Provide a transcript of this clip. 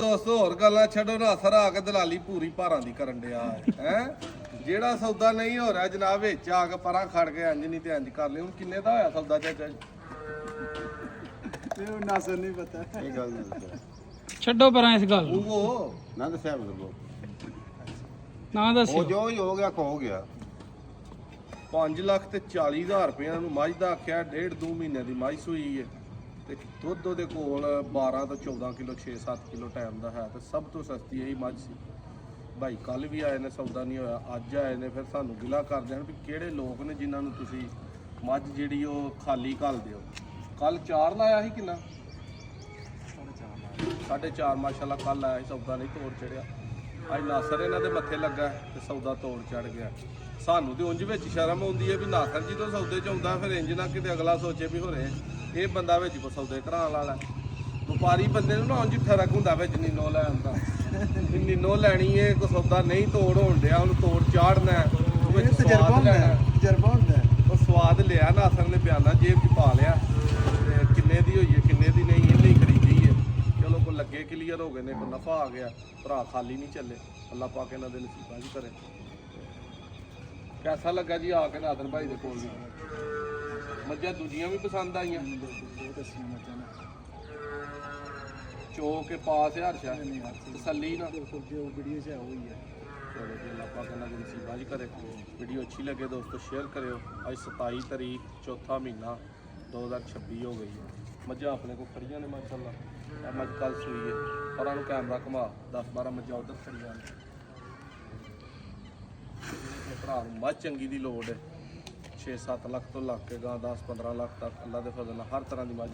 ਦੋਸਤੋ ਹੋਰ ਗੱਲਾਂ ਛੱਡੋ ਨਾ, ਅਸਰ ਆ ਕੇ ਦਲਾਲੀ ਪੂਰੀ ਭਾਰਾਂ ਦੀ ਕਰਨ ਡਿਆ ਹੈ। ਜਿਹੜਾ ਸੌਦਾ ਨਹੀਂ ਹੋ ਰਿਹਾ ਜਨਾਬ ਵਿੱਚ ਆ ਕੇ ਪਰਾਂ ਖੜ ਕੇ ਇੰਜ ਨਹੀਂ ਤੇ ਇੰਜ ਕਰ ਲਈ। ਹੁਣ ਕਿੰਨੇ ਦਾ ਹੋਇਆ ਸੌਦਾ ਚਾਚਾ ਜੀ? ਇਹ ਨਾਸਰ ਨਹੀਂ ਪਤਾ ਇਹ ਗੱਲ ਨਹੀਂ ਦੱਸਿਆ ਛੱਡੋ ਪਰਾਂ ਇਸ ਗੱਲ ਨੂੰ। ਉਹ ਨਾ ਦੱਸਿਆ ਬਜ਼ੁਰਗੋ ਨਾ ਉਹ ਦੱਸਿਓ। ਜੋ ਹੀ ਹੋ ਗਿਆ ਹੋ ਗਿਆ 5,40,000 ਰੁਪਏ ਨੂੰ ਮੱਝ ਦਾ ਆਖਿਆ। 1.5-2 ਮਹੀਨੇ ਦੀ ਮੱਝ ਸੂਈ ਹੈ ਤੇ ਦੁੱਧ ਉਹਦੇ ਕੋਲ 12 ਤੋਂ 14 ਕਿਲੋ 6-7 ਕਿਲੋ ਟਾਈਮ ਦਾ ਹੈ ਤੇ ਸਭ ਤੋਂ ਸਸਤੀ ਇਹੀ ਮੱਝ ਸੀ। ਭਾਈ ਕੱਲ ਵੀ ਆਏ ਨੇ, ਸੌਦਾ ਨਹੀਂ ਹੋਇਆ, ਅੱਜ ਆਏ ਨੇ। ਫਿਰ ਸਾਨੂੰ ਗਿਲਾ ਕਰਦੇ ਹਨ ਵੀ ਕਿਹੜੇ ਲੋਕ ਨੇ ਜਿਨ੍ਹਾਂ ਨੂੰ ਤੁਸੀਂ ਮੱਝ ਜਿਹੜੀ ਉਹ ਖਾਲੀ ਘੱਲ ਦਿਓ। ਕੱਲ 4 ਲਾਇਆ ਸੀ, ਕਿੰਨਾ 4.5 ਮਾਸ਼ਾਅੱਲਾ ਕੱਲ ਆਇਆ ਸੀ, ਸੌਦਾ ਨਹੀਂ ਤੋੜ ਚੜਿਆ। ਅੱਜ ਨਾਸਰ ਇਹਨਾਂ ਦੇ ਮੱਥੇ ਲੱਗਾ ਤੇ ਸੌਦਾ ਤੋੜ ਚੜ ਗਿਆ। ਸਾਨੂੰ ਤੇ ਉਂਝ ਵਿੱਚ ਸ਼ਰਮ ਆਉਂਦੀ ਹੈ ਵੀ ਨਾਸਰ ਜੀ ਤੋਂ ਸੌਦੇ ਚ ਆਉਂਦਾ, ਫਿਰ ਇੰਜ ਨਾ ਕਿਤੇ ਅਗਲਾ ਸੋਚੇ ਵੀ ਹੋਰੇ ਇਹ ਬੰਦਾ ਵਿੱਚ ਕੋ ਸੌਦੇ ਕਰਾਉਣ ਵਾਲਾ। ਵਪਾਰੀ ਬੰਦੇ ਨੂੰ ਨਾ ਉਂਝ ਫਰਕ ਹੁੰਦਾ ਵਿੱਚ ਨੀਨੋ ਲੈਣ ਦਾ, ਨੀਨੋ ਲੈਣੀ ਹੈ, ਕੋਈ ਸੌਦਾ ਨਹੀਂ ਤੋੜ ਹੋਣ ਡਿਆ, ਉਹਨੂੰ ਤੋੜ ਚਾੜਨਾ ਵਿੱਚ ਸਵਾਦ ਲੈਣਾ। ਤਜਰਬਾ ਹੁੰਦਾ ਉਹ ਸਵਾਦ ਲਿਆ ਨਾਸਰ ਨੇ ਬਿਆਨਾ ਜੇਬ 'ਚ ਪਾ ਲਿਆ ਤੇ ਕਿੰਨੇ ਦੀ ਹੋਈ ਹੈ ਕਿੰਨੇ ਦੀ ਨਹੀਂ, ਇਹਨੇ ਹੀ ਖਰੀਦੀ ਹੈ। ਚਲੋ ਕੋ ਲੱਗੇ ਕਲੀਅਰ ਹੋ ਗਏ ਨੇ, ਕੋ ਨਫਾ ਆ ਗਿਆ। ਭਰਾ ਖਾਲੀ ਨਹੀਂ ਚੱਲੇ, ਅੱਲਾ ਪਾ ਕੇ ਇਹਨਾਂ ਦੇ ਨਸੀਬਾਂ 'ਚ ਕਰੇ। ਕੈਸਾ ਲੱਗਾ ਜੀ ਆ ਕੇ ਨਾਦਰ ਭਾਈ ਦੇ ਕੋਲ? ਮੱਝਾਂ ਦੂਜੀਆਂ ਵੀ ਪਸੰਦ ਆਈਆਂ? ਚੋ ਕੇ ਪਾਸ ਹੈ ਹਰਸ਼ਾ ਤਸੱਲੀ ਨਾ ਜੋ ਵੀਡੀਓ 'ਚ ਹੈ ਉਹੀ ਹੈ। ਚਲੋ ਜੀ ਅੱਲਾ ਪਾਕ ਇਹਨਾਂ ਦੀ ਨਸੀਬਾਂ 'ਚ ਕਰੇ। ਵੀਡੀਓ ਅੱਛੀ ਲੱਗੇ ਦੋਸਤੋ ਸ਼ੇਅਰ ਕਰਿਓ। ਅੱਜ 27 ਤਰੀਕ ਚੌਥਾ ਮਹੀਨਾ 2026 ਹੋ ਗਈ ਹੈ। ਮੱਝਾਂ ਆਪਣੇ ਕੋਲ ਖੜੀਆਂ ਨੇ ਮਾਸ਼ਾਅੱਲਾ। ਇਹ ਮੱਝ ਕੱਲ ਸੂਈ ਹੈ, ਪਰਾਂ ਨੂੰ ਕੈਮਰਾ ਘੁਮਾ। 10-12 ਮੱਝਾਂ ਉੱਧਰ ਖੜੀਆਂ ਨੇ। ਭਰਾ ਨੂੰ ਮੱਝ ਚੰਗੀ ਦੀ ਲੋੜ ਹੈ। 6-7 ਲੱਖ ਤੋਂ ਲੱਗ ਕੇ ਗਾਂ 10-15 ਲੱਖ ਤੱਕ ਅੱਲਾ ਦੇ ਫਜ਼ਲ ਨਾਲ ਹਰ ਤਰ੍ਹਾਂ ਦੀ ਮੱਝ